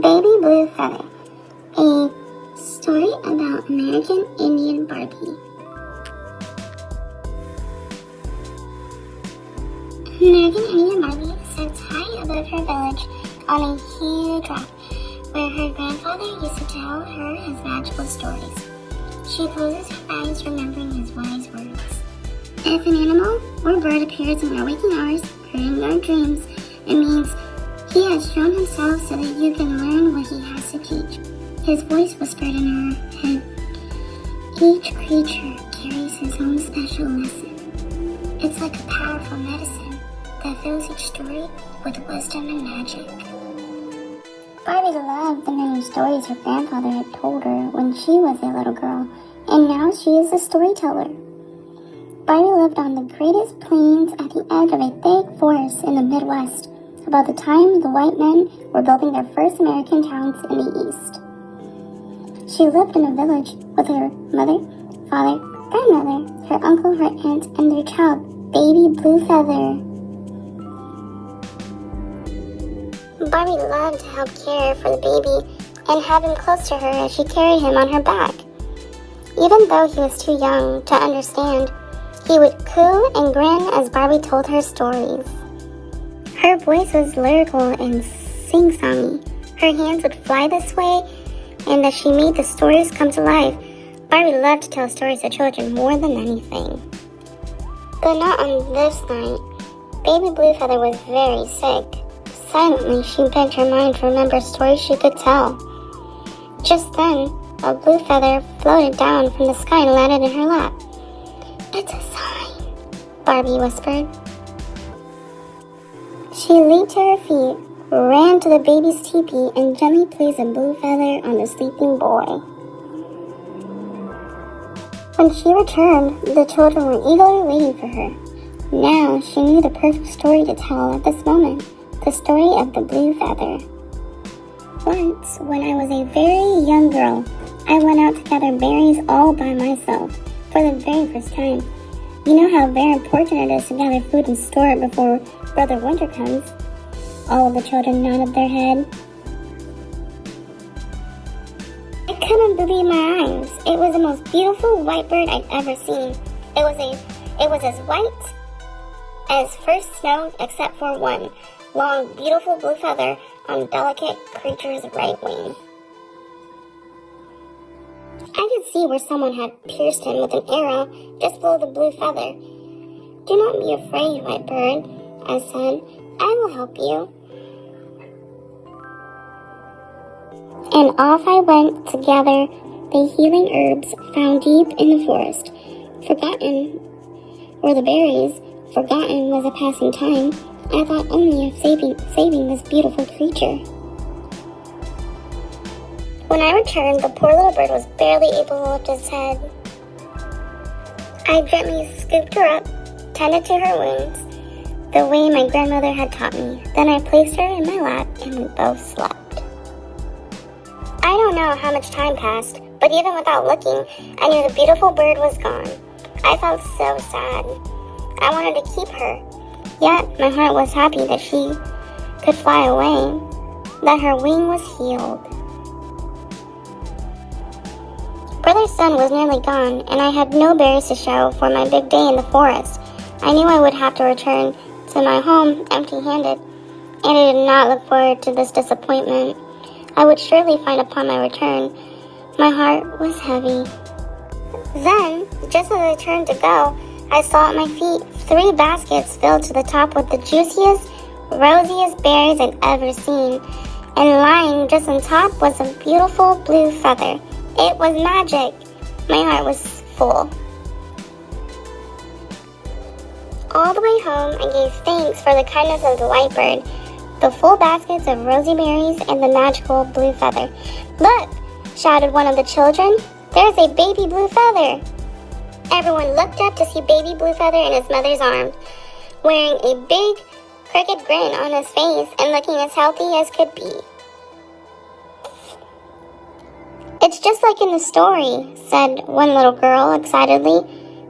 Baby Blue Feather, a story about American Indian Barbie. American Indian Barbie sits high above her village on a huge rock where her grandfather used to tell her his magical stories. She closes her eyes remembering his wise words. If an animal or bird appears in your waking hours or in your dreams, it means he has shown himself so that you can learn what he has to teach. His voice whispered in her head. Each creature carries his own special lesson. It's like a powerful medicine that fills each story with wisdom and magic. Barbie loved the many stories her grandfather had told her when she was a little girl, and now she is a storyteller. Barbie lived on the greatest plains at the edge of a thick forest in the Midwest, about the time the white men were building their first American towns in the East. She lived in a village with her mother, father, grandmother, her uncle, her aunt, and their child, Baby Blue Feather. Barbie loved to help care for the baby and have him close to her as she carried him on her back. Even though he was too young to understand, he would coo and grin as Barbie told her stories. Her voice was lyrical and sing-songy. Her hands would fly this way, and as she made the stories come to life, Barbie loved to tell stories to children more than anything. But not on this night. Baby Blue Feather was very sick. Silently, she bent her mind to remember stories she could tell. Just then, a blue feather floated down from the sky and landed in her lap. "It's a sign," Barbie whispered. She leaped to her feet, ran to the baby's teepee, and gently placed a blue feather on the sleeping boy. When she returned, the children were eagerly waiting for her. Now she knew the perfect story to tell at this moment. The story of the blue feather. Once, when I was a very young girl, I went out to gather berries all by myself for the very first time. You know how very important it is to gather food and store it before Brother Winter comes. All of the children nodded their head. I couldn't believe my eyes. It was the most beautiful white bird I'd ever seen. It was as white as first snow except for one long, beautiful blue feather on the delicate creature's right wing. I could see where someone had pierced him with an arrow just below the blue feather. "Do not be afraid, white bird," I said. "I will help you." And off I went to gather the healing herbs found deep in the forest. Forgotten were the berries, forgotten was a passing time. I thought only of saving this beautiful creature. When I returned, the poor little bird was barely able to lift its head. I gently scooped her up, tended to her wounds, the way my grandmother had taught me. Then I placed her in my lap and we both slept. I don't know how much time passed, but even without looking, I knew the beautiful bird was gone. I felt so sad. I wanted to keep her. Yet, my heart was happy that she could fly away, that her wing was healed. Brother's son was nearly gone, and I had no berries to show for my big day in the forest. I knew I would have to return to my home empty-handed, and I did not look forward to this disappointment. I would surely find upon my return. My heart was heavy. Then, just as I turned to go, I saw at my feet 3 baskets filled to the top with the juiciest, rosiest berries I'd ever seen. And lying just on top was a beautiful blue feather. It was magic. My heart was full. All the way home, I gave thanks for the kindness of the white bird, the full baskets of rosy berries, and the magical blue feather. "Look!" shouted one of the children. "There's a baby blue feather!" Everyone looked up to see Baby Blue Feather in his mother's arms, wearing a big, crooked grin on his face and looking as healthy as could be. "It's just like in the story," said one little girl excitedly.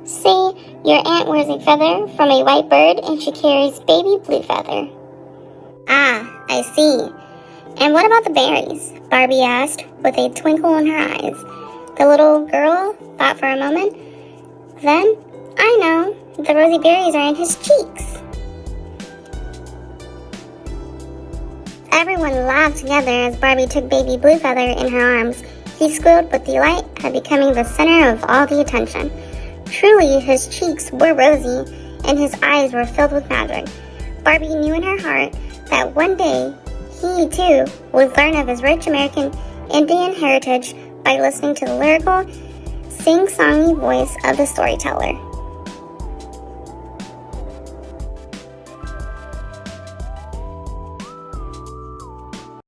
"See, your aunt wears a feather from a white bird and she carries Baby Blue Feather." "Ah, I see," And what about the berries? Barbie asked, with a twinkle in her eyes. The little girl thought for a moment. Then, I know, the rosy berries are in his cheeks. Everyone laughed together as Barbie took baby Bluefeather in her arms. He squealed with delight at becoming the center of all the attention. Truly, his cheeks were rosy, and his eyes were filled with magic. Barbie knew in her heart that one day he, too, would learn of his rich American Indian heritage by listening to the lyrical, sing-songy voice of the storyteller.